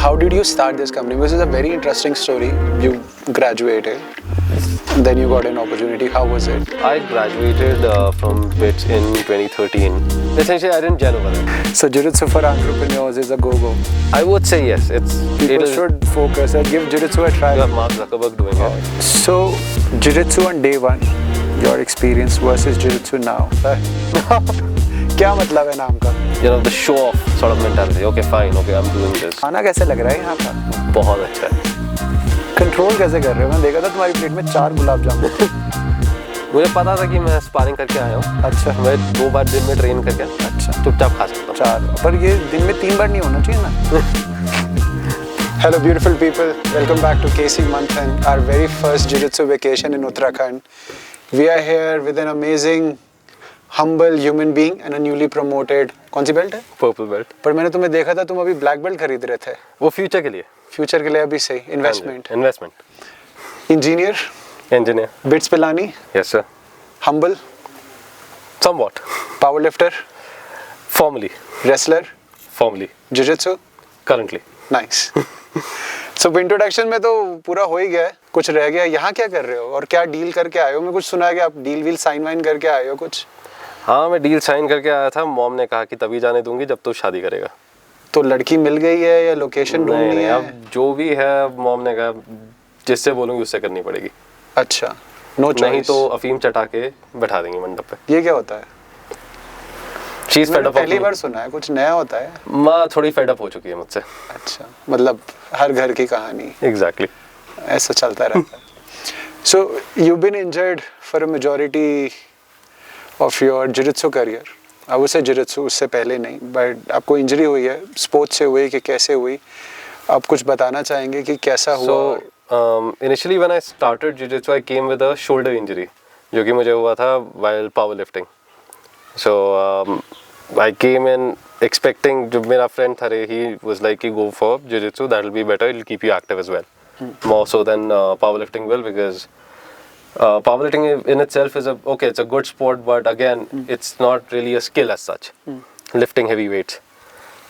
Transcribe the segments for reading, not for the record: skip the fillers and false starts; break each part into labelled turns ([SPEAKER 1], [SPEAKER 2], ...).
[SPEAKER 1] how did you start this company? This is a very interesting story. You graduated, then you got an opportunity. How was it?
[SPEAKER 2] I graduated from BITS in 2013. Essentially, I didn't gel over there.
[SPEAKER 1] So Jiu-Jitsu for entrepreneurs is a go-go.
[SPEAKER 2] I would say yes.
[SPEAKER 1] People should focus and give Jiu-Jitsu a try.
[SPEAKER 2] You have Mark Zuckerberg doing it.
[SPEAKER 1] So Jiu-Jitsu on day one, your experience versus Jiu-Jitsu now. क्या मतलब है नाम का?
[SPEAKER 2] You know, the show-off sort of mentality. Okay, fine. Okay, I'm doing this.
[SPEAKER 1] खाना कैसे लग रहा है यहाँ का?
[SPEAKER 2] बहुत अच्छा है.
[SPEAKER 1] कंट्रोल कैसे कर रहे हो? मैं देखा था तुम्हारी प्लेट में 4 गुलाब जामुन.
[SPEAKER 2] मुझे पता था कि मैं स्पारिंग करके आया हूँ.
[SPEAKER 1] अच्छा.
[SPEAKER 2] मैं 2 बार दिन में ट्रेन करके.
[SPEAKER 1] अच्छा.
[SPEAKER 2] चुपचाप खा सकता हूँ.
[SPEAKER 1] 4. पर ये दिन में 3 बार नहीं होना चाहिए ना? Hello beautiful people. Welcome back to KC Manthan, our very first Jiu-Jitsu vacation in Uttarakhand. We are here with an amazing, humble human being and a newly promoted. कौन सी बेल्ट है?
[SPEAKER 2] Purple belt.
[SPEAKER 1] पर मैंने तुम्हें देखा था तुम अभी black belt खरीद रहे थे.
[SPEAKER 2] वो फ्यूचर के लिए.
[SPEAKER 1] फ्यूचर के लिए अभी सही. Investment. Engineer.
[SPEAKER 2] Engineer.
[SPEAKER 1] Bits Pilani.
[SPEAKER 2] Yes sir.
[SPEAKER 1] Humble.
[SPEAKER 2] Somewhat.
[SPEAKER 1] Power lifter.
[SPEAKER 2] Formally.
[SPEAKER 1] Wrestler.
[SPEAKER 2] Formally.
[SPEAKER 1] Jiu-Jitsu.
[SPEAKER 2] Currently.
[SPEAKER 1] Nice. So introduction में तो पूरा हो ही गया है. कुछ रह गया. यहाँ क्या कर रहे हो और क्या डील करके आए हो? मैं कुछ सुना है कि आप डील वील साइन वाइन करके आए हो कुछ.
[SPEAKER 2] हाँ, मैं डील साइन करके आया था. मॉम ने कहा कि तभी जाने दूंगी जब तू शादी करेगा.
[SPEAKER 1] तो लड़की मिल गई है या लोकेशन ढूंढनी है?
[SPEAKER 2] अब जो भी है मॉम ने कहा जिससे बोलूंगी उससे करनी पड़ेगी.
[SPEAKER 1] अच्छा. No choice. नहीं
[SPEAKER 2] तो अफीम चटा के बैठा देंगे मंडप पे.
[SPEAKER 1] ये क्या होता है?
[SPEAKER 2] चीज फेड अप.
[SPEAKER 1] पहली बार सुना है. कुछ नया होता है.
[SPEAKER 2] माँ थोड़ी फेड अप हो चुकी है मुझसे.
[SPEAKER 1] अच्छा. मतलब हर घर की कहानी.
[SPEAKER 2] एग्जैक्टली.
[SPEAKER 1] ऐसा चलता रहता है. So you've been injured for a majority of your jiu-jitsu career. I would say jiu-jitsu उससे पहले नहीं, but आपको इंजरी हुई है. स्पोर्ट्स से हुई कि कैसे हुई? आप कुछ बताना चाहेंगे कि कैसा हुआ?
[SPEAKER 2] So initially when I started jiu-jitsu I came with a shoulder injury जो कि मुझे हुआ था while powerlifting. So I came in expecting जो मेरा friend था he was like कि go for jiu-jitsu, that will be better, it will keep you active as well. More so than powerlifting will, because powerlifting in itself is it's a good sport, but again it's not really a skill as such. Lifting heavy weights.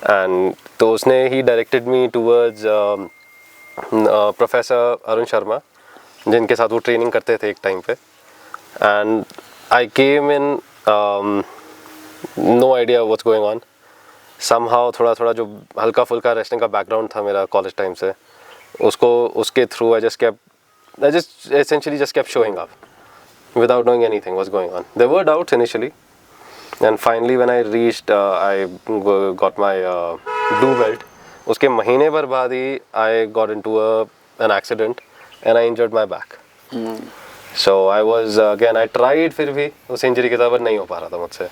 [SPEAKER 2] And तो उसने he directed me towards Professor Arun Sharma जिनके साथ वो training करते थे एक time पे. And I came in no idea what's going on. Somehow थोड़ा जो हल्का फुल्का रेस्लिंग का बैकग्राउंड था मेरा कॉलेज टाइम से, उसके through I just essentially kept showing up without knowing anything was going on. There were doubts initially, and finally when I reached I got my blue belt. उसके महीने भर बाद ही I got into an accident and I injured my back. So I was again I tried फिर भी उस injury के साथ नहीं हो पा रहा था मुझसे.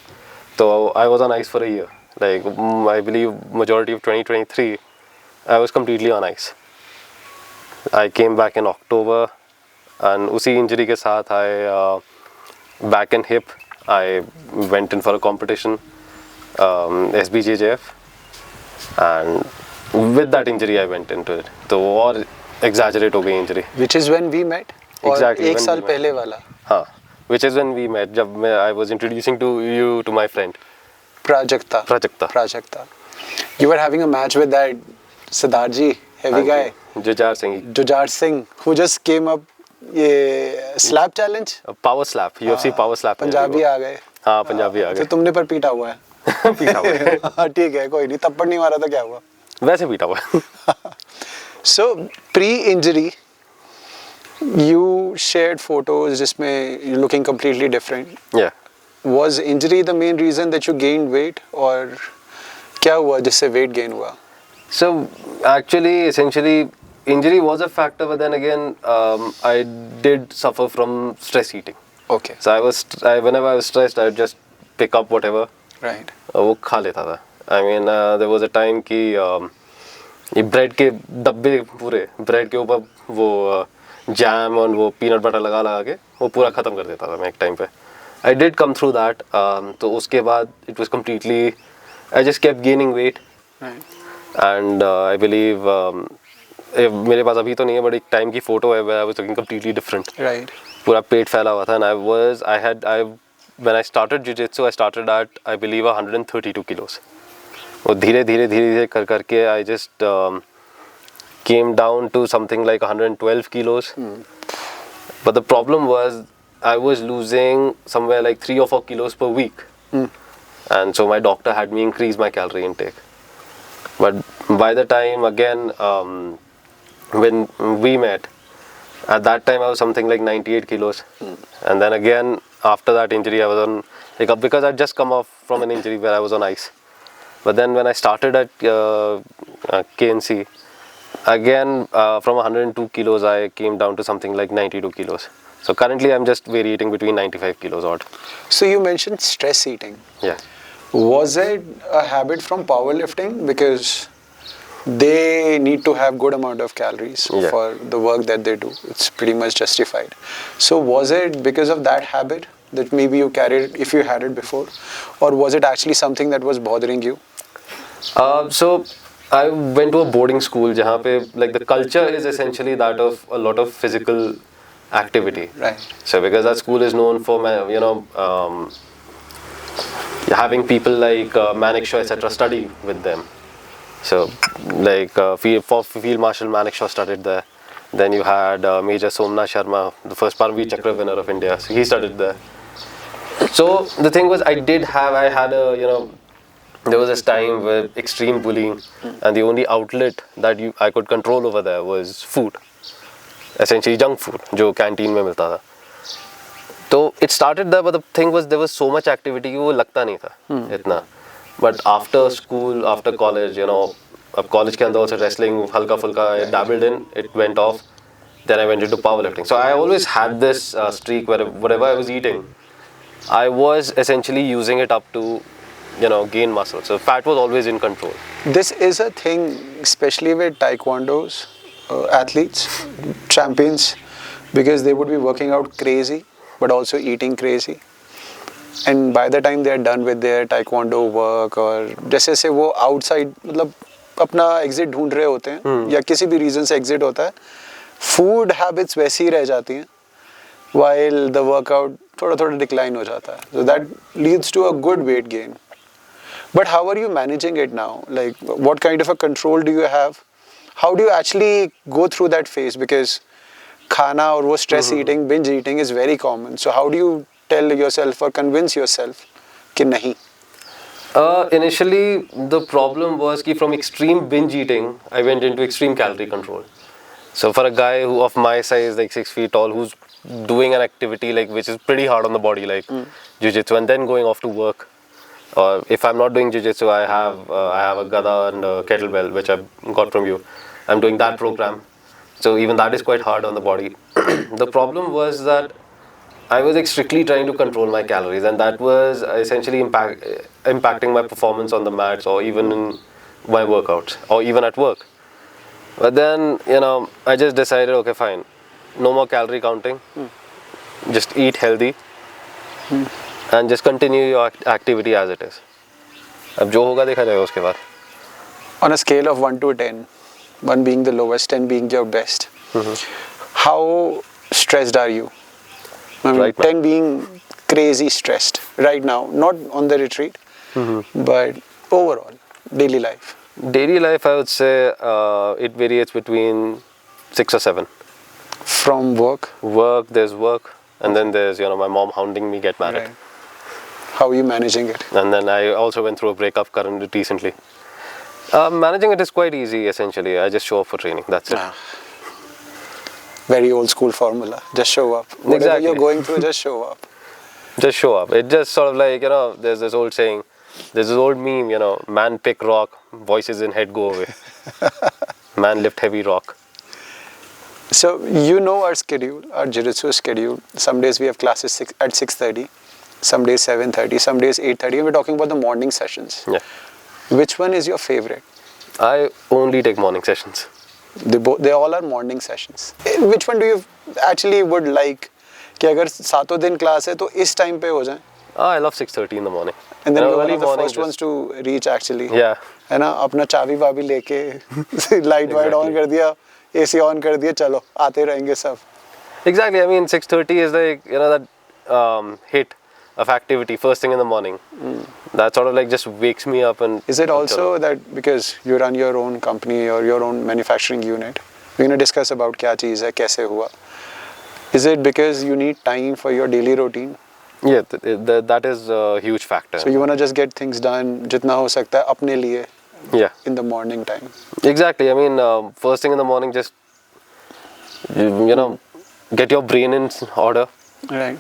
[SPEAKER 2] तो I was on ice for a year. Like I believe majority of 2023 I was completely on ice. I came back in October and उसी इंजरी के साथ I back and hip I went in for a competition SBJJF, and with that injury I went into it. तो और exaggerate हो गई injury.
[SPEAKER 1] Which is when we met.
[SPEAKER 2] Exactly.
[SPEAKER 1] एक साल पहले वाला.
[SPEAKER 2] हाँ. Which is when we met. जब मैं I was introducing you to my friend. Prajakta.
[SPEAKER 1] You were having a match with that Siddharji, heavy guy. Jujhar Singh, who just came up. ये slap challenge.
[SPEAKER 2] Power slap. UFC power slap.
[SPEAKER 1] Punjabi आ गए.
[SPEAKER 2] हाँ पंजाबी आ गए.
[SPEAKER 1] तो तुमने पर पीटा हुआ है.
[SPEAKER 2] पीटा हुआ है.
[SPEAKER 1] हाँ ठीक है कोई नहीं. थप्पड़ नहीं मारा था क्या हुआ?
[SPEAKER 2] वैसे पीटा हुआ है.
[SPEAKER 1] So pre-injury, you shared photos जिसमें you looking completely different.
[SPEAKER 2] Yeah.
[SPEAKER 1] Was injury the main reason that you gained weight, और क्या हुआ जिससे weight gain हुआ?
[SPEAKER 2] So actually, essentially, injury was a factor, but then again, I did suffer from stress eating.
[SPEAKER 1] Okay.
[SPEAKER 2] So whenever I was stressed, I would just pick up whatever.
[SPEAKER 1] Right.
[SPEAKER 2] वो खा लेता था. I mean, there was a time कि ये bread के डब्बे पूरे bread के ऊपर वो jam और वो peanut butter लगा के वो पूरा ख़त्म कर देता था मैं एक टाइम पे. I did come through that. तो उसके बाद it was completely, I just kept gaining weight.
[SPEAKER 1] Right.
[SPEAKER 2] And I believe मेरे पास अभी तो नहीं है, but एक टाइम की फोटो है where I was looking completely different.
[SPEAKER 1] Right.
[SPEAKER 2] पूरा पेट फैला हुआ था, and when I started jiu-jitsu, I started at I believe 132 kilos. वो धीरे धीरे करके I just came down to something like 112 kilos. But the problem was I was losing somewhere like 3 or 4 kilos per week. And so my doctor had me increase my calorie intake. But by the time, again, when we met, at that time I was something like 98 kilos. And then again, after that injury, I was on, like, because I'd just come off from an injury where I was on ice. But then when I started at KNC, again, from 102 kilos, I came down to something like 92 kilos. So currently, I'm just varying between 95 kilos odd.
[SPEAKER 1] So you mentioned stress eating.
[SPEAKER 2] Yeah.
[SPEAKER 1] Was it a habit from powerlifting? Because they need to have good amount of calories for the work that they do. It's pretty much justified. So was it because of that habit that maybe you carried if you had it before? Or was it actually something that was bothering you?
[SPEAKER 2] So I went to a boarding school jahan pe, like, the culture is essentially that of a lot of physical activity.
[SPEAKER 1] Right.
[SPEAKER 2] So because that school is known for, having people like Manik Shaw, etc. study with them. So like Field Marshal Manik Shaw studied there. Then you had Major Somnath Sharma, the first Paramveer Chakra winner of India. So he studied there. So the thing was, I had a, there was this time with extreme bullying, and the only outlet that I could control over there was food. Essentially junk food, जो canteen में मिलता था. So it started there, but the thing was, there was so much activity कि वो लगता नहीं था इतना. But after school, after college, अब college के अंदर also wrestling हल्का फुल्का I dabbled in, it went off. Then I went into powerlifting. So I always had this streak where whatever I was eating, I was essentially using it up to, gain muscle. So fat was always in control.
[SPEAKER 1] This is a thing, especially with taekwondo's athletes, champions, because they would be working out crazy, but also eating crazy. And by the time they are done with their taekwondo work, or जैसे से वो outside मतलब अपना exit ढूंढ रहे होते हैं या किसी भी reason से exit होता है, food habits वैसी ही रह जाती हैं, while the workout थोड़ा decline हो जाता है. So that leads to a good weight gain. But how are you managing it now? Like, what kind of a control do you have? How do you actually go through that phase? Because खाना और वो stress eating, binge eating is very common. So how do you tell yourself or convince yourself कि नहीं?
[SPEAKER 2] Initially, the problem was that from extreme binge eating, I went into extreme calorie control. So for a guy who of my size, like 6 feet tall, who's doing an activity like which is pretty hard on the body, like jiu-jitsu, and then going off to work, or if I'm not doing jiu-jitsu, I have a gada and a kettlebell which I got from you. I'm doing that program, so even that is quite hard on the body. The problem was that I was strictly trying to control my calories, and that was essentially impacting my performance on the mats, or even in my workouts, or even at work. But then, I just decided, okay, fine, no more calorie counting, just eat healthy, and just continue your activity as it is. अब जो होगा देखा जाएगा उसके बाद.
[SPEAKER 1] On a scale of 1 to 10, 1 being the lowest, 10 being your best, how stressed are you? I mean,
[SPEAKER 2] Right now.
[SPEAKER 1] 10 being crazy stressed right now, not on the retreat, but overall, daily life.
[SPEAKER 2] Daily life, I would say it varies between 6 or 7.
[SPEAKER 1] From work?
[SPEAKER 2] Work, there's work, and then there's my mom hounding me get married.
[SPEAKER 1] Right. How are you managing it?
[SPEAKER 2] And then I also went through a breakup recently. Managing it is quite easy, essentially. I just show up for training, that's it.
[SPEAKER 1] Very old school formula. Just show up. Whatever
[SPEAKER 2] Exactly.
[SPEAKER 1] you're going through, just show up.
[SPEAKER 2] Just show up. It just sort of like, there's this old saying, there's this old meme, man pick rock, voices in head go away. Man lift heavy rock.
[SPEAKER 1] So our schedule, our jiu-jitsu schedule. Some days we have classes at 6:30, some days 7:30, some days 8:30. And we're talking about the morning sessions.
[SPEAKER 2] Yeah.
[SPEAKER 1] Which one is your favorite?
[SPEAKER 2] I only take morning sessions.
[SPEAKER 1] They all are morning sessions. Which one do you actually would like? कि अगर सातों दिन class है तो इस time पे हो जाए.
[SPEAKER 2] I love 6:30 in the morning.
[SPEAKER 1] And then you're one
[SPEAKER 2] early
[SPEAKER 1] of the
[SPEAKER 2] morning
[SPEAKER 1] first ones to reach actually.
[SPEAKER 2] Yeah.
[SPEAKER 1] है ना, अपना चाबी वाबी लेके लाइट वाइट ऑन कर दिया, AC ऑन कर दिया, चलो आते रहेंगे सब.
[SPEAKER 2] Exactly. I mean, 6:30 is like that hit of activity first thing in the morning. That sort of like just wakes me up. And
[SPEAKER 1] Is it also that because you run your own company or your own manufacturing unit, we're going to discuss about क्या चीज़ है, कैसे हुआ. Is it because you need time for your daily routine?
[SPEAKER 2] Yeah, that is a huge factor.
[SPEAKER 1] So you want to just get things done जितना हो सकता है अपने लिए
[SPEAKER 2] Yeah,
[SPEAKER 1] in the morning time.
[SPEAKER 2] exactly. I mean, first thing in the morning, just you know, get your brain in order.
[SPEAKER 1] Right.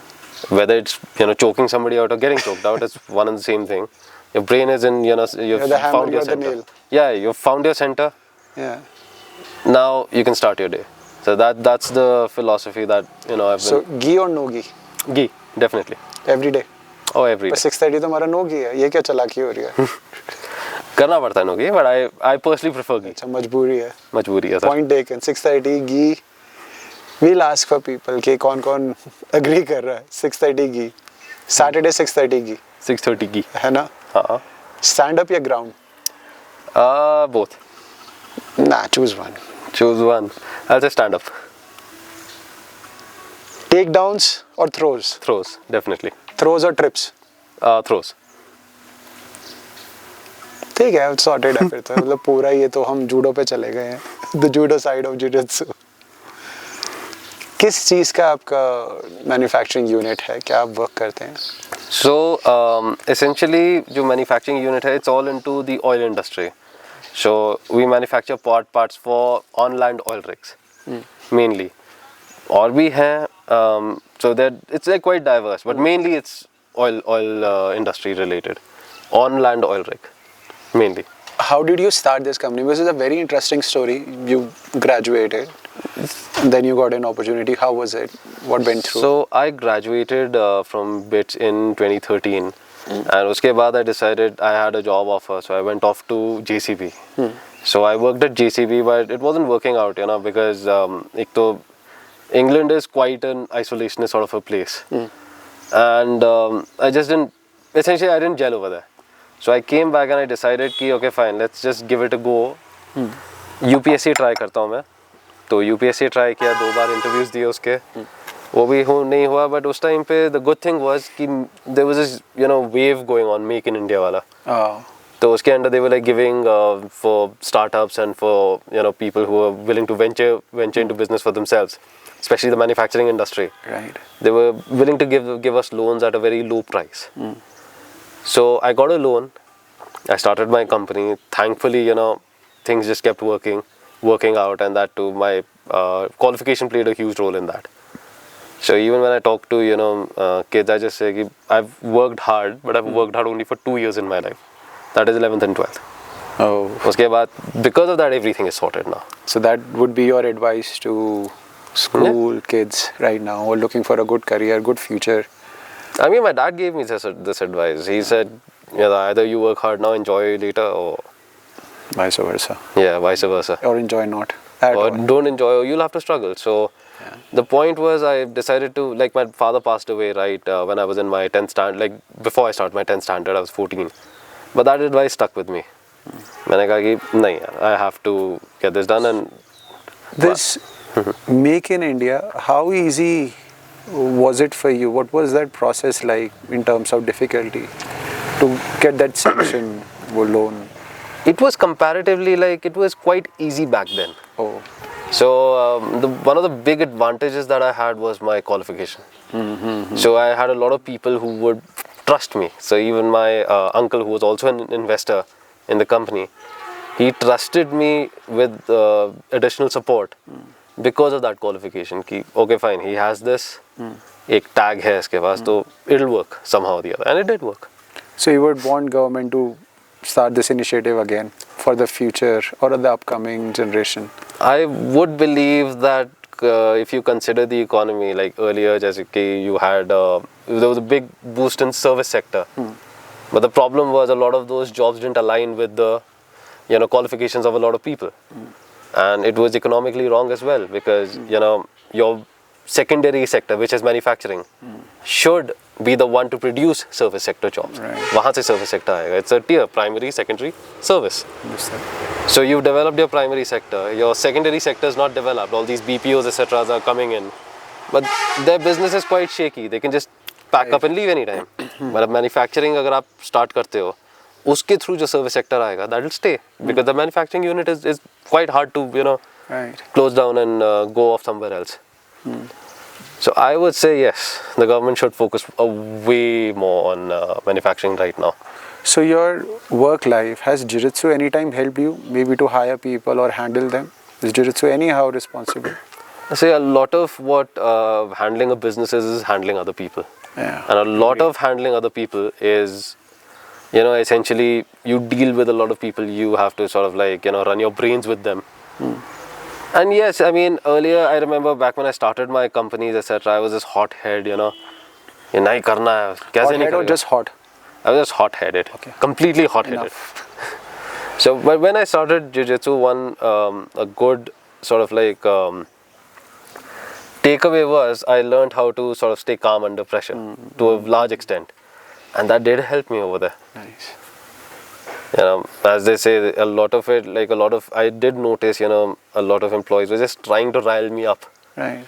[SPEAKER 2] Whether it's choking somebody out or getting choked out, it's one and the same thing. Your brain is in you've
[SPEAKER 1] You're the hammer,
[SPEAKER 2] found your
[SPEAKER 1] you're the
[SPEAKER 2] center.
[SPEAKER 1] nail.
[SPEAKER 2] Yeah, you've found your center.
[SPEAKER 1] Yeah.
[SPEAKER 2] Now you can start your day. So that's the philosophy that I've
[SPEAKER 1] So ghee or no ghee?
[SPEAKER 2] been ghee, definitely.
[SPEAKER 1] Every day.
[SPEAKER 2] Oh, every
[SPEAKER 1] पर
[SPEAKER 2] day.
[SPEAKER 1] 6:30 तो हमारा no ghee है. ये क्या चालाकी हो रही है?
[SPEAKER 2] करना पड़ता है ghee, but I personally prefer ghee.
[SPEAKER 1] अच्छा मजबूरी है.
[SPEAKER 2] मजबूरी है sir.
[SPEAKER 1] Point taken. 6:30 ghee. We'll ask for people कि कौन agree कर रहा है. 6:30 ghee. Saturday 6:30 ghee.
[SPEAKER 2] 6:30 ghee.
[SPEAKER 1] है ना?
[SPEAKER 2] हाँ.
[SPEAKER 1] Stand up या ground?
[SPEAKER 2] Both.
[SPEAKER 1] Nah, choose one.
[SPEAKER 2] Choose one. I'll just stand up.
[SPEAKER 1] Takedowns or throws?
[SPEAKER 2] Throws, definitely.
[SPEAKER 1] Throws or trips?
[SPEAKER 2] Throws.
[SPEAKER 1] ठीक है, sorted है फिर तो. मतलब पूरा ये तो हम जूडो पे चले गए हैं. The judo side of jiu-jitsu. किस चीज़ का आपका मैन्युफैक्चरिंग यूनिट है? क्या आप वर्क करते हैं?
[SPEAKER 2] So essentially, जो manufacturing unit है, it's all into the oil industry. So we manufacture parts for on-land oil rigs, mainly. और भी हैं, so that it's like quite diverse, but mainly it's oil industry related, on-land oil rig, mainly.
[SPEAKER 1] How did you start this company? This is a very interesting story. You graduated, then you got an opportunity. How was it? What went through?
[SPEAKER 2] So I graduated from BITS in 2013, and उसके बाद I decided I had a job offer, so I went off to JCB. So I worked at JCB, but it wasn't working out, because एक तो England is quite an isolationist sort of a place, and I didn't gel over there. So I came back and I decided कि okay fine, let's just give it a go. UPSC try करता हूँ मैं. तो UPSC try किया, 2 बार interviews दिए उसके, वो भी नहीं हुआ. But उस time पे the good thing was कि there was this wave going on, Make in India वाला. तो उसके अंदर they were like giving for startups and for people who are willing to venture into business for themselves, especially the manufacturing industry.
[SPEAKER 1] Right.
[SPEAKER 2] They were willing to give us loans at a very low price. So I got a loan. I started my company. Thankfully, things just kept working out, and that too, my qualification played a huge role in that. So even when I talk to kids, I just say I've worked hard, but I've worked hard only for 2 years in my life. That is 11th and 12th.
[SPEAKER 1] Oh.
[SPEAKER 2] उसके बाद, because of that, everything is sorted now.
[SPEAKER 1] So that would be your advice to school kids right now who are looking for a good career, good future.
[SPEAKER 2] I mean, my dad gave me this advice. He said, either you work hard now, enjoy later, or
[SPEAKER 1] Vice versa.
[SPEAKER 2] yeah, vice versa.
[SPEAKER 1] Or enjoy not at
[SPEAKER 2] Or
[SPEAKER 1] all.
[SPEAKER 2] don't enjoy, or you'll have to struggle. So the point was, I decided to, like, my father passed away right when I was in my 10th standard, like before I started my 10th standard, I was 14. But that advice stuck with me. मैंने कहा कि नहीं, I have to get this done. And
[SPEAKER 1] This Make in India, how easy was it for you? What was that process like in terms of difficulty to get that sanction or loan?
[SPEAKER 2] it was comparatively, like, it was quite easy back then.
[SPEAKER 1] Oh.
[SPEAKER 2] So one of the big advantages that I had was my qualification. So I had a lot of people who would trust me. So even my uncle, who was also an investor in the company, he trusted me with additional support because of that qualification. Ki, okay fine, he has this, एक tag है इसके पास, तो it'll work somehow or the other, and it did work.
[SPEAKER 1] So you would want government to start this initiative again for the future or the upcoming generation?
[SPEAKER 2] I would believe that if you consider the economy, like earlier, जैसे कि you had there was a big boost in service sector, but the problem was a lot of those jobs didn't align with the qualifications of a lot of people, and it was economically wrong as well, because your secondary sector, which is manufacturing, should be the one to produce service sector jobs.
[SPEAKER 1] Right.
[SPEAKER 2] वहाँ से service sector आएगा. It's a tier: primary, secondary, service.
[SPEAKER 1] Understand.
[SPEAKER 2] So you've developed your primary sector, your secondary sector is not developed, all these BPOs etc. are coming in, but their business is quite shaky. They can just pack up and leave anytime. But manufacturing अगर आप start करते हो, उसके through जो service sector आएगा, that will stay because the manufacturing unit is quite hard to close down and go off somewhere else. So I would say yes, the government should focus way more on manufacturing right now.
[SPEAKER 1] So your work life, has Jiu-Jitsu anytime helped you maybe to hire people or handle them? Is Jiu-Jitsu anyhow responsible?
[SPEAKER 2] I say a lot of what handling a business is handling other people.
[SPEAKER 1] Yeah.
[SPEAKER 2] And a lot of handling other people is, essentially you deal with a lot of people. You have to sort of run your brains with them. And yes, I mean, earlier I remember back when I started my companies, etc., I was this hothead, ये नहीं करना है, कैसे नहीं
[SPEAKER 1] Hot-head or
[SPEAKER 2] करेगा?
[SPEAKER 1] just hot?
[SPEAKER 2] I was just hot-headed, completely hot-headed. So, but when I started Jiu-Jitsu, a good sort of takeaway was I learned how to sort of stay calm under pressure to a large extent, and that did help me over there.
[SPEAKER 1] Nice.
[SPEAKER 2] As they say, a lot of it, I did notice, a lot of employees were just trying to rile me up,
[SPEAKER 1] right,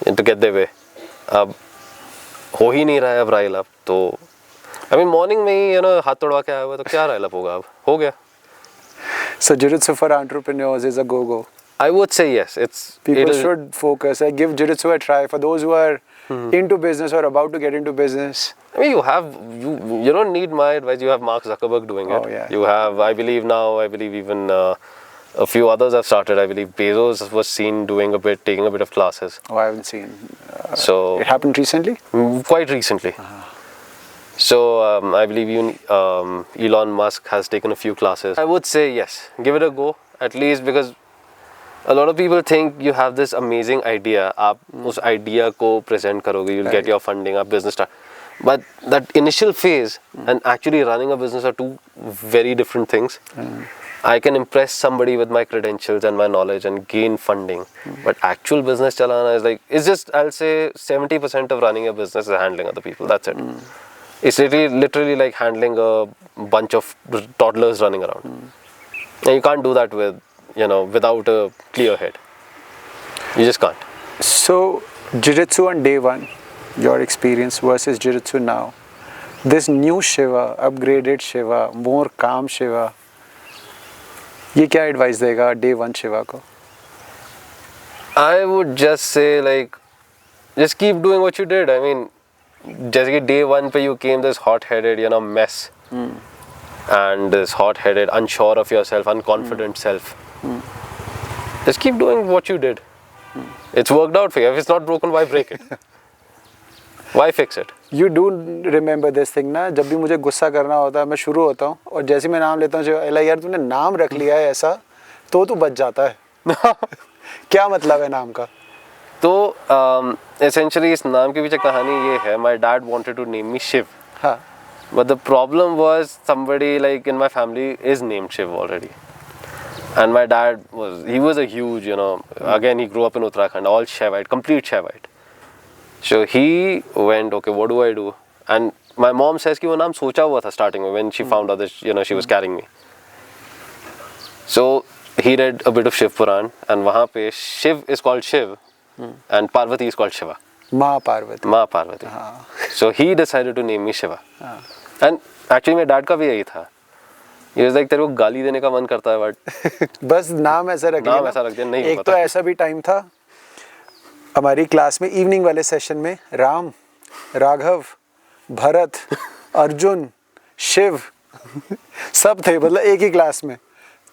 [SPEAKER 2] to get their way. अब हो ही नहीं रहा है अब rile up, तो I mean morning में ही हाथ तोड़वा के आया हुआ तो क्या rile up होगा अब, हो गया.
[SPEAKER 1] So Jiu-Jitsu for entrepreneurs is a go-go.
[SPEAKER 2] I would say yes.
[SPEAKER 1] People should focus. Give Jiu-Jitsu a try for those who are into business or about to get into business.
[SPEAKER 2] I mean, you don't need my advice. You have Mark Zuckerberg doing it.
[SPEAKER 1] Oh, yeah.
[SPEAKER 2] You have, I believe even a few others have started. I believe Bezos was seen taking a bit of classes.
[SPEAKER 1] Oh, I haven't seen.
[SPEAKER 2] So
[SPEAKER 1] it happened recently?
[SPEAKER 2] Quite recently. So I believe Elon Musk has taken a few classes. I would say yes. Give it a go, at least, because a lot of people think you have this amazing idea. आप उस idea को present करोगे, you'll get your funding, आप business start. But that initial phase and actually running a business are two very different things. I can impress somebody with my credentials and my knowledge and gain funding. But actual business chalana is it's just, I'll say 70% of running a business is handling other people. That's it. It's literally like handling a bunch of toddlers running around. And you can't do that without a clear head. You just can't.
[SPEAKER 1] So, Jiu-Jitsu on day one, your experience versus Jiu-Jitsu now. This new Shiva, upgraded Shiva, more calm Shiva. ये क्या advice देगा day one Shiva को?
[SPEAKER 2] I would just say just keep doing what you did. I mean, जैसे कि day one पे you came this hot-headed, mess. And this hot-headed, unsure of yourself, unconfident self. Just keep doing what you did. It's worked out for you. If it's not broken, why break it? Why fix it?
[SPEAKER 1] You do remember this thing ना, जब भी मुझे गुस्सा करना होता है मैं शुरू होता हूँ और जैसे मैं नाम लेता हूँ यार तूने नाम रख लिया है ऐसा तो तू बच जाता है. क्या मतलब है नाम का?
[SPEAKER 2] तो essentially इस नाम के पीछे कहानी ये है. My dad wanted to name me Shiv.
[SPEAKER 1] हाँ.
[SPEAKER 2] But the problem was somebody in my family is named Shiv already. And my dad was a huge, again he grew up in Uttarakhand, all Shaivite, complete Shaivite. So he went, okay, what do I do? And my mom says कि वो नाम सोचा हुआ था starting में when she found out that she was carrying me. So he read a bit of Shiv Puran and वहाँ पे Shiv is called Shiv and Parvati is called Shiva.
[SPEAKER 1] माँ पार्वती.
[SPEAKER 2] माँ Parvati. So he decided to name me Shiva. And actually मेरे dad का भी यही था. He was like तेरे को गाली देने का मन करता है but
[SPEAKER 1] बस नाम ऐसा रख लिया.
[SPEAKER 2] नाम ऐसा रख दिया नहीं.
[SPEAKER 1] एक तो ऐसा भी टाइम था हमारी क्लास में इवनिंग वाले सेशन में राम, राघव, भरत, अर्जुन, शिव सब थे मतलब एक ही क्लास में.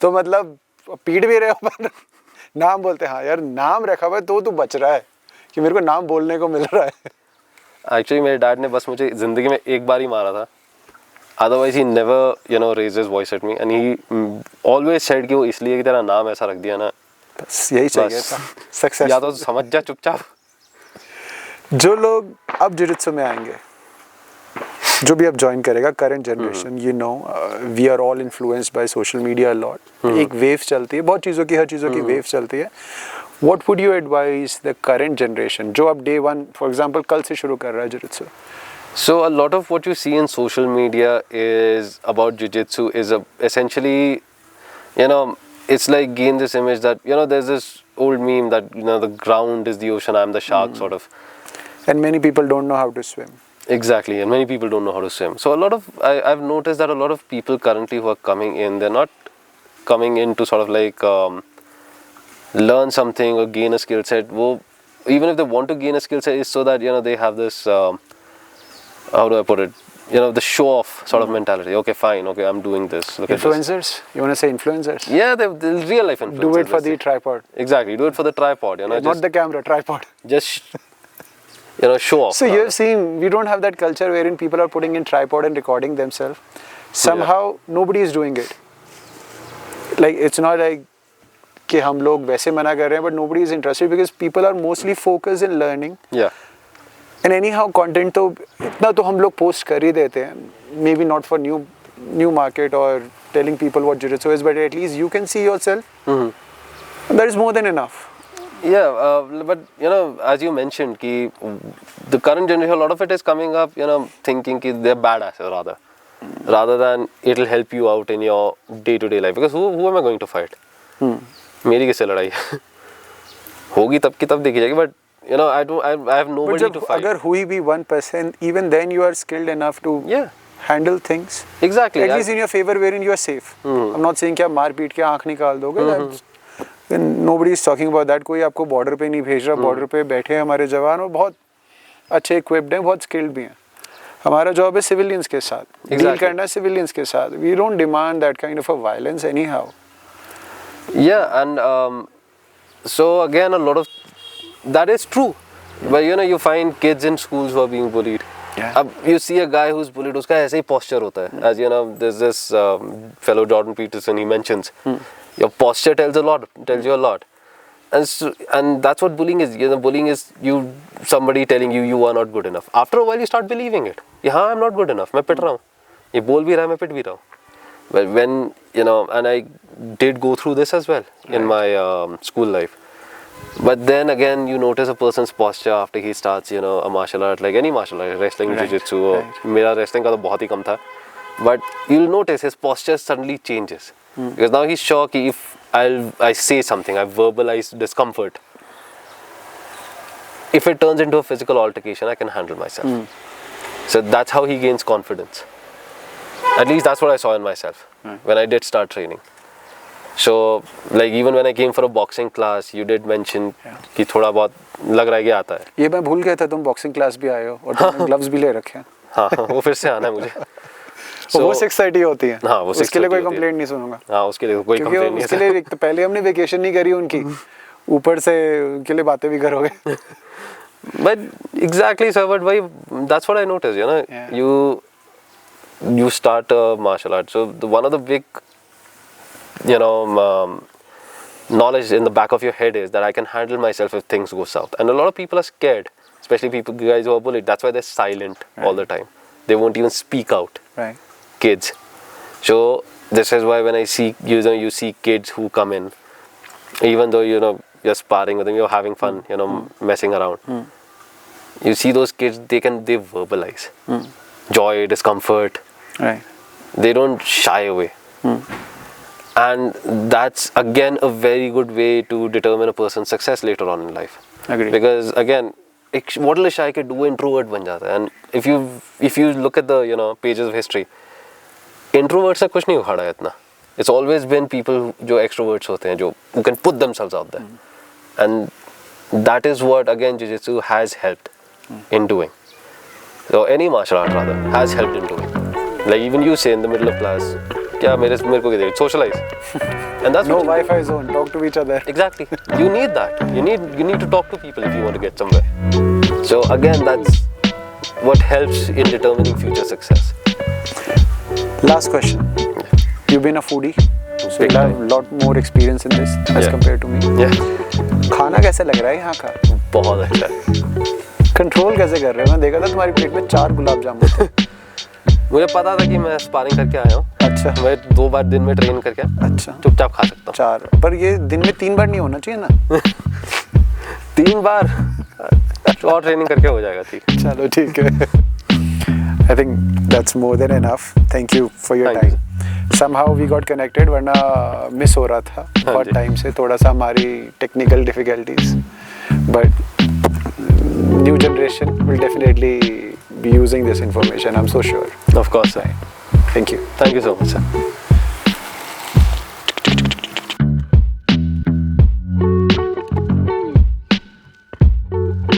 [SPEAKER 1] तो मतलब पीट भी रहे हो पर नाम बोलते हाँ यार नाम रखा हुआ है तो तू बच रहा है कि मेरे को नाम बोलने को मिल रहा है.
[SPEAKER 2] Actually मेरे डैड ने बस मुझे जिंदगी में एक बार ही मारा था. Otherwise he never raised his voice at me and he always said कि वो इसलिए कि तेरा नाम ऐसा रख दिया ना.
[SPEAKER 1] बस यही चाहिए था. सक्सेस.
[SPEAKER 2] या तो समझ जा चुपचाप.
[SPEAKER 1] जो लोग अब जिजित्सु में आएंगे, जो भी अब ज्वाइन करेगा current generation, we are all influenced by social media a lot. एक वेव चलती है बहुत चीज़ों की, हर चीज़ों की वेव चलती है. What would you advise the current generation जो अब day one for example कल से शुरू कर रहा है jiu-jitsu?
[SPEAKER 2] So a lot of what you see in social media is about jiu-jitsu is essentially, it's like gain this image that, there's this old meme that, the ground is the ocean, I'm the shark sort of.
[SPEAKER 1] And many people don't know how to swim.
[SPEAKER 2] Exactly, and many people don't know how to swim. So I've noticed that a lot of people currently who are coming in, they're not coming in to sort of like learn something or gain a skill set. Even if they want to gain a skill set, it's so that they have this how do I put it? The show-off sort of mentality. Okay, fine. Okay, I'm doing this. Look
[SPEAKER 1] Influencers? You want to say influencers?
[SPEAKER 2] Yeah, the real life influencers.
[SPEAKER 1] Do it for the tripod.
[SPEAKER 2] Exactly, do it for the tripod.
[SPEAKER 1] Not the camera, tripod.
[SPEAKER 2] Just show off.
[SPEAKER 1] So you have seen, we don't have that culture wherein people are putting in tripod and recording themselves. Somehow nobody is doing it. Like it's not like कि हम लोग वैसे मना कर रहे हैं, but nobody is interested because people are mostly focused in learning.
[SPEAKER 2] Yeah.
[SPEAKER 1] And anyhow content तो इतना तो हम लोग post कर ही देते हैं. Maybe not for new market or telling people what jiu-jitsu is, but at least you can see yourself. Mm-hmm. That is more than enough.
[SPEAKER 2] Yeah, but as you mentioned, ki the current generation, a lot of it is coming up, thinking ki they're badasses rather than it'll help you out in your day-to-day life. Because who am I going to fight? मेरी किससे लड़ाई होगी तब की तब देखी जाएगी. But I have nobody to fight.
[SPEAKER 1] अगर हुई भी 1%, even then you are skilled enough to handle things.
[SPEAKER 2] Exactly.
[SPEAKER 1] At least in your favor, wherein you are safe. I'm not saying कि आप मार पीट के आँख निकाल दोगे. Nobody is talking about that. कोई आपको border पे नहीं भेज रहा. Border पे बैठे हैं हमारे जवान और बहुत अच्छे equipped हैं, बहुत skilled भी हैं. हमारा job है civilians के साथ. Deal करना civilians के साथ. We don't demand that kind of a violence anyhow.
[SPEAKER 2] Yeah, and so again, a lot of that is true. But you find kids in schools who are being bullied.
[SPEAKER 1] Yeah.
[SPEAKER 2] You see a guy who's bullied, उसका ऐसे ही posture होता है. As there's this fellow Jordan Peterson, he mentions, your posture tells you a lot. And that's what bullying is. Bullying is somebody telling you are not good enough. After a while, you start believing it. Yeah, I'm not good enough. मैं पिट रहा हूँ. ये बोल भी रहा है, मैं पिट भी रहा हूँ. But when and I did go through this as well in my school life. But then again, you notice a person's posture after he starts, a martial art, like any martial art, wrestling, jiu-jitsu. मेरा wrestling का तो बहुत ही कम था. But you'll notice his posture suddenly changes. Because now he's sure कि if I say something, I verbalize discomfort, if it turns into a physical altercation, I can handle myself. So that's how he gains confidence. At least that's what I saw in myself when I did start training. So, like even when I came for a boxing class, you did mention कि थोड़ा बहुत लग रहा है कि आता है.
[SPEAKER 1] ये मैं भूल गया था तुम boxing class भी आए हो और तुमने gloves भी ले रखे हैं.
[SPEAKER 2] हाँ, वो फिर से आना है मुझे.
[SPEAKER 1] वो 6:30 होती है.
[SPEAKER 2] हाँ, वो 6:30
[SPEAKER 1] उसके लिए कोई कंप्लेंट नहीं सुनूंगा.
[SPEAKER 2] हाँ, उसके लिए कोई कंप्लेंट नहीं.
[SPEAKER 1] उसके लिए तो पहले हमने वेकेशन नहीं करी उनकी. ऊपर से उनके लिए बातें भी करोगे.
[SPEAKER 2] But exactly, sir. But why? That's what I noticed. You start a martial art. So one of the big, knowledge in the back of your head is that I can handle myself if things go south. And a lot of people are scared, especially guys who are bullied. That's why they're silent all the time. They won't even speak out.
[SPEAKER 1] Right.
[SPEAKER 2] Kids. So this is why when I see you see kids who come in, even though you're sparring with them, you're having fun, messing around. You see those kids, they verbalize joy, discomfort.
[SPEAKER 1] Right.
[SPEAKER 2] They don't shy away. And that's again a very good way to determine a person's success later on in life.
[SPEAKER 1] Agree.
[SPEAKER 2] Because again, what will a shy kid do? Introvert ban jata hai. And if you look at the pages of history, introverts se kuch nahi ukhada hai itna. It's always been people jo extroverts hote hain, who can put themselves out there. And that is what again jiu-jitsu has helped in doing. So any martial art rather has helped in doing. Like even you say in the middle of class, क्या मेरे को क्या देगा? Socialize. And that's
[SPEAKER 1] no Wi-Fi zone. Talk to each other.
[SPEAKER 2] Exactly. You need that. You need to talk to people if you want to get somewhere. So again, that's what helps in determining future success.
[SPEAKER 1] Last question. You've been a foodie, so you have a lot more experience in this as compared to me.
[SPEAKER 2] Yeah.
[SPEAKER 1] खाना कैसे लग रहा है यहाँ का?
[SPEAKER 2] बहुत अच्छा है.
[SPEAKER 1] कंट्रोल कैसे कर रहे हो? मैं देखा था तुम्हारी प्लेट में 4 गुलाब जामुन थे.
[SPEAKER 2] मुझे पता था कि मैं स्पारिंग करके आया हूँ. अच्छा. मैं 2 बार दिन में ट्रेन करके. अच्छा. चुपचाप खा सकता हूँ.
[SPEAKER 1] 4. पर ये दिन में 3 बार नहीं होना चाहिए ना?
[SPEAKER 2] 3 बार और ट्रेनिंग करके हो जाएगा. ठीक.
[SPEAKER 1] चलो ठीक है. I think that's more than enough. Thank you for your time. Somehow we got connected, वरना मिस हो रहा था बहुत टाइम से. थोड़ा सा हमारी technical difficulties. But new generation will definitely be using this information. I'm so sure.
[SPEAKER 2] Of course, sir.
[SPEAKER 1] Thank you.
[SPEAKER 2] Thank you so much, sir.